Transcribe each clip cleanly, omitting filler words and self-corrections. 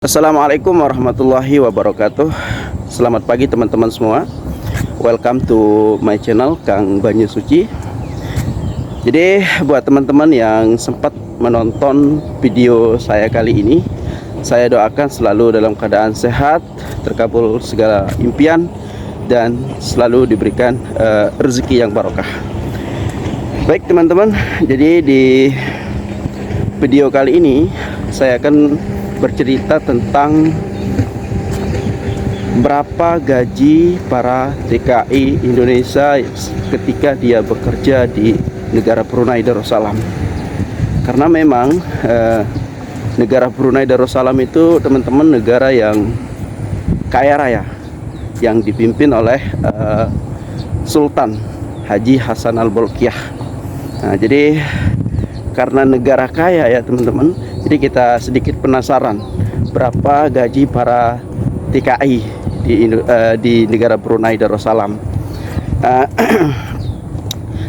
Assalamualaikum warahmatullahi wabarakatuh. Selamat pagi teman-teman semua. Welcome to my channel Kang Banyu Suci. Jadi buat teman-teman yang sempat menonton video saya kali ini, saya doakan selalu dalam keadaan sehat, terkabul segala impian, dan selalu diberikan rezeki yang barokah. Baik teman-teman, jadi di video kali ini saya akan bercerita tentang berapa gaji para TKI Indonesia ketika dia bekerja di negara Brunei Darussalam. Karena memang negara Brunei Darussalam itu teman-teman negara yang kaya raya, yang dipimpin oleh Sultan Haji Hasan Al-Bolkiah. Nah, jadi karena negara kaya ya teman-teman, jadi kita sedikit penasaran berapa gaji para TKI di negara Brunei Darussalam.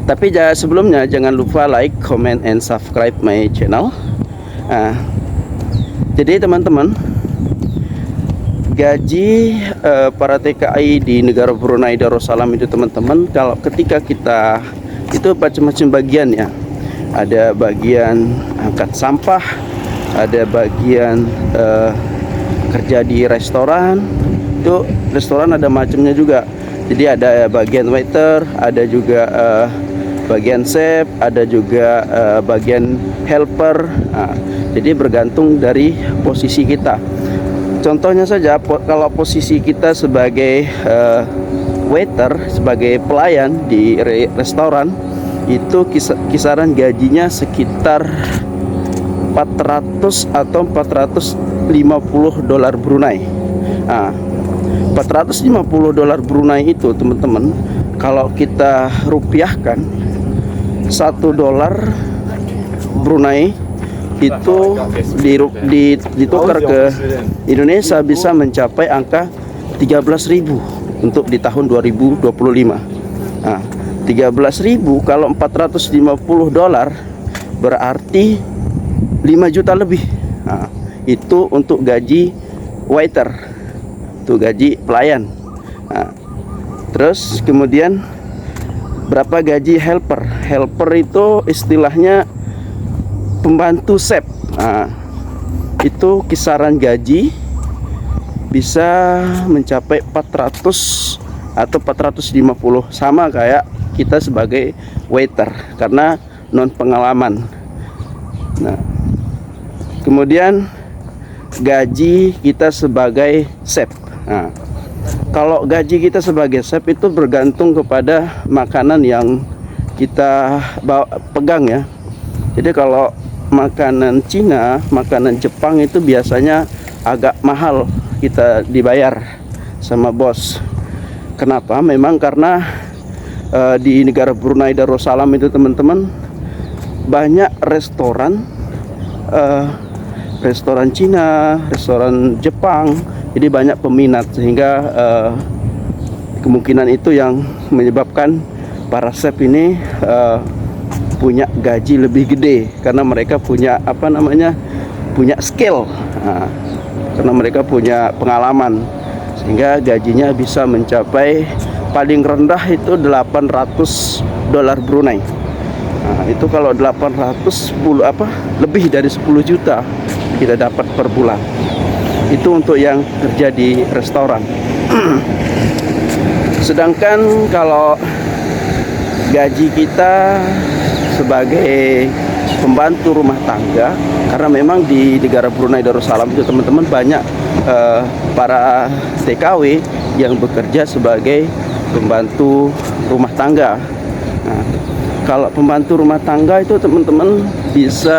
Tapi sebelumnya jangan lupa like, comment, and subscribe my channel. Jadi teman-teman, gaji para TKI di negara Brunei Darussalam itu teman-teman, kalau ketika kita itu macam-macam bagian ya. Ada bagian angkat sampah, ada bagian kerja di restoran. Itu restoran ada macamnya juga. Jadi ada bagian waiter, ada juga bagian chef, ada juga bagian helper. Nah, jadi bergantung dari posisi kita. Contohnya saja, kalau posisi kita sebagai waiter, sebagai pelayan di restoran, itu kisaran gajinya sekitar 400 atau 450 dolar Brunei. Nah, 450 dolar Brunei itu teman-teman, kalau kita rupiahkan, 1 dolar Brunei itu ditukar ke Indonesia bisa mencapai angka 13.000 untuk di tahun 2025. Nah, 13.000 kalau 450 dolar berarti 5 juta lebih. Nah, itu untuk gaji waiter, itu gaji pelayan. Nah, terus kemudian berapa gaji helper? Helper itu istilahnya pembantu chef. Nah, itu kisaran gaji bisa mencapai 400 atau 450, sama kayak kita sebagai waiter karena non pengalaman. Nah, kemudian gaji kita sebagai chef. Nah, kalau gaji kita sebagai chef itu bergantung kepada makanan yang kita pegang ya. Jadi kalau makanan Cina, makanan Jepang itu biasanya agak mahal kita dibayar sama bos. Kenapa? Memang karena di negara Brunei Darussalam itu teman-teman banyak restoran Cina, restoran Jepang, jadi banyak peminat sehingga kemungkinan itu yang menyebabkan para chef ini punya gaji lebih gede karena mereka punya punya skill, karena mereka punya pengalaman sehingga gajinya bisa mencapai paling rendah itu 800 dolar Brunei. Nah, itu kalau 810 lebih dari 10 juta kita dapat per bulan. Itu untuk yang kerja di restoran. Sedangkan kalau gaji kita sebagai pembantu rumah tangga, karena memang di negara Brunei Darussalam itu teman-teman banyak para TKW yang bekerja sebagai pembantu rumah tangga. Nah, kalau pembantu rumah tangga itu teman-teman bisa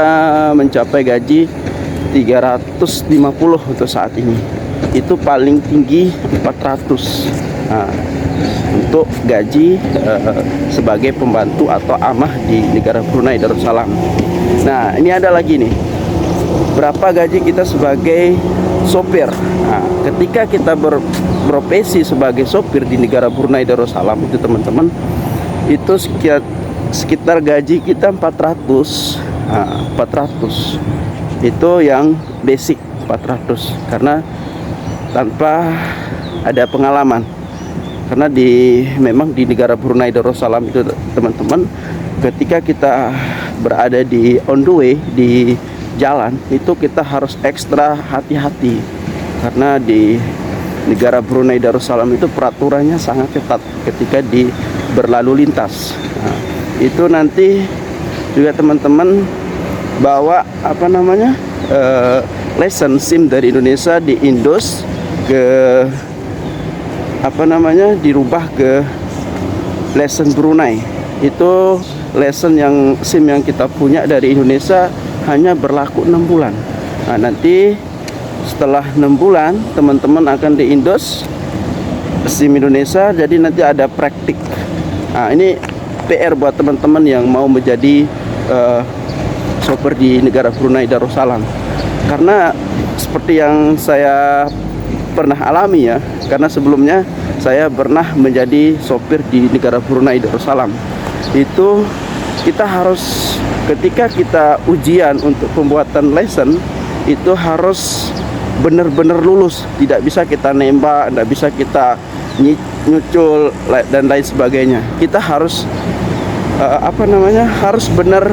mencapai gaji 350 untuk saat ini. Itu paling tinggi 400. Nah, untuk gaji sebagai pembantu atau amah di negara Brunei Darussalam. Nah, ini ada lagi nih. Berapa gaji kita sebagai sopir? Nah, ketika kita berprofesi sebagai sopir di negara Brunei Darussalam itu teman-teman, itu sekitar gaji kita 400. Nah, 400 itu yang basic. 400 karena tanpa ada pengalaman. Karena memang di negara Brunei Darussalam itu teman-teman, ketika kita berada di on the way, di jalan, itu kita harus ekstra hati-hati. Karena di negara Brunei Darussalam itu peraturannya sangat ketat ketika berlalu lintas. Nah, itu nanti juga teman-teman bawa license SIM dari Indonesia di Indos ke dirubah ke license Brunei. Itu license yang SIM yang kita punya dari Indonesia hanya berlaku 6 bulan. Nah, nanti setelah 6 bulan teman-teman akan di Indos SIM Indonesia, jadi nanti ada praktik. Nah, ini PR buat teman-teman yang mau menjadi sopir di negara Brunei Darussalam. Karena seperti yang saya pernah alami ya, karena sebelumnya saya pernah menjadi sopir di negara Brunei Darussalam. Itu kita harus, ketika kita ujian untuk pembuatan license, itu harus benar-benar lulus. Tidak bisa kita nembak, tidak bisa kita nyucul dan lain sebagainya. Kita harus harus benar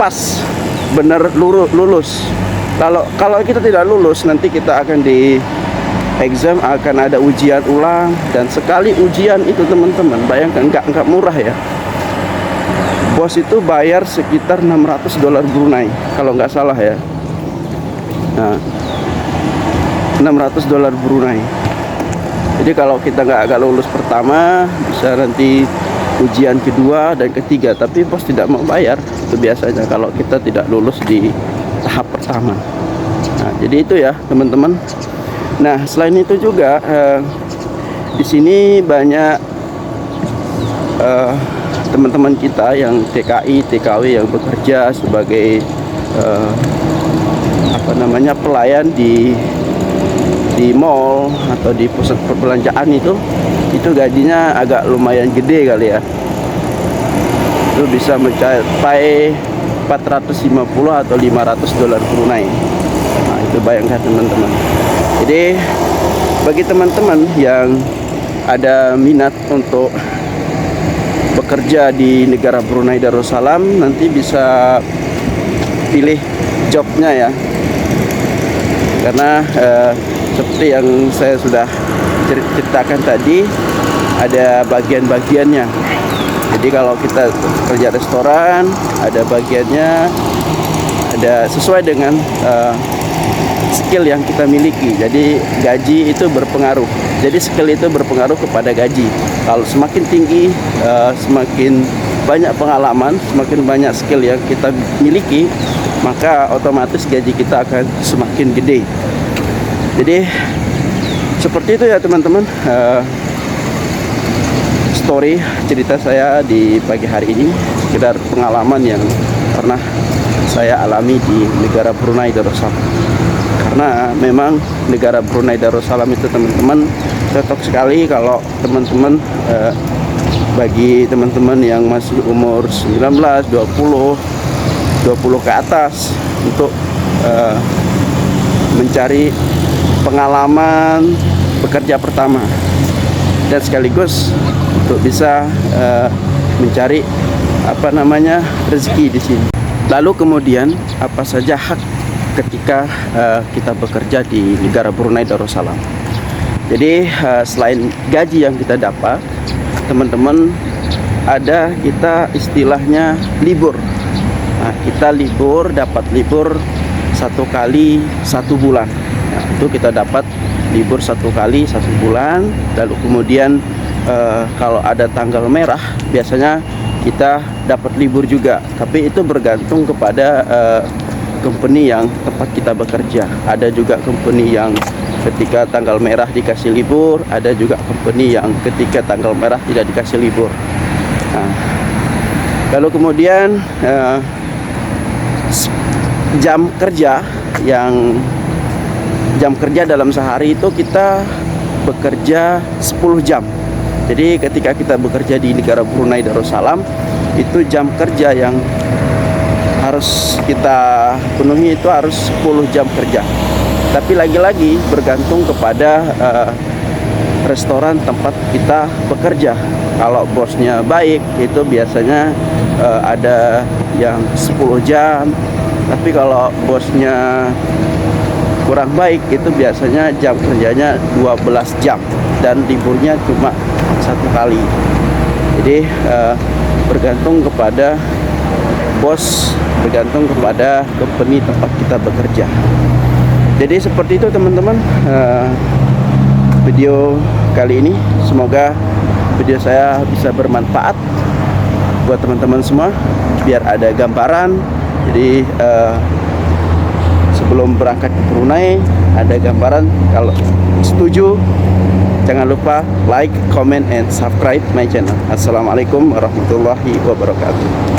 pas, benar lulus. Kalau kita tidak lulus, nanti kita akan di exam, akan ada ujian ulang. Dan sekali ujian itu teman-teman, bayangkan, nggak murah ya. Bos itu bayar sekitar $600 Brunei kalau nggak salah ya. Nah, $600 Brunei. Jadi kalau kita nggak lulus pertama, bisa nanti ujian kedua dan ketiga, tapi bos tidak mau bayar. Itu biasanya kalau kita tidak lulus di tahap pertama. Nah, jadi itu ya teman-teman. Nah, selain itu juga di sini banyak teman-teman kita yang TKI, TKW yang bekerja sebagai pelayan di mall atau di pusat perbelanjaan. Itu gajinya agak lumayan gede kali ya. Itu bisa mencapai 450 atau $500 Brunei. Nah, itu bayangkan teman-teman. Jadi bagi teman-teman yang ada minat untuk bekerja di negara Brunei Darussalam, nanti bisa pilih jobnya ya. Karena seperti yang saya sudah ceritakan tadi, ada bagian-bagiannya. Jadi kalau kita kerja restoran, ada bagiannya, ada sesuai dengan skill yang kita miliki. Jadi gaji itu berpengaruh. Jadi skill itu berpengaruh kepada gaji. Kalau semakin tinggi, semakin banyak pengalaman, semakin banyak skill yang kita miliki, maka otomatis gaji kita akan semakin gede. Jadi seperti itu ya teman-teman, story cerita saya di pagi hari ini, sekedar pengalaman yang pernah saya alami di negara Brunei Darussalam. Karena memang negara Brunei Darussalam itu teman-teman cocok sekali kalau teman-teman bagi teman-teman yang masih umur 19, 20 ke atas, untuk mencari pengalaman bekerja pertama, dan sekaligus untuk bisa mencari rezeki di sini. Lalu kemudian apa saja hak ketika kita bekerja di negara Brunei Darussalam? Jadi selain gaji yang kita dapat, teman-teman, ada kita istilahnya libur. Nah, kita dapat libur 1 kali 1 bulan. Nah, itu kita dapat libur 1 kali 1 bulan. Lalu kemudian kalau ada tanggal merah, biasanya kita dapat libur juga. Tapi itu bergantung kepada company yang tempat kita bekerja. Ada juga company yang ketika tanggal merah dikasih libur, ada juga company yang ketika tanggal merah tidak dikasih libur. Nah, lalu kemudian jam kerja dalam sehari itu kita bekerja 10 jam. Jadi ketika kita bekerja di negara Brunei Darussalam, itu jam kerja yang harus kita penuhi itu harus 10 jam kerja. Tapi lagi-lagi bergantung kepada restoran tempat kita bekerja. Kalau bosnya baik itu biasanya ada yang 10 jam. Tapi kalau bosnya kurang baik itu biasanya jam kerjanya 12 jam dan liburnya cuma 1 kali. Jadi bergantung kepada bos, bergantung kepada company tempat kita bekerja. Jadi seperti itu teman-teman, video kali ini. Semoga video saya bisa bermanfaat buat teman-teman semua, biar ada gambaran. Jadi sebelum berangkat ke Brunei ada gambaran. Kalau setuju, jangan lupa like, comment, and subscribe my channel. Assalamualaikum warahmatullahi wabarakatuh.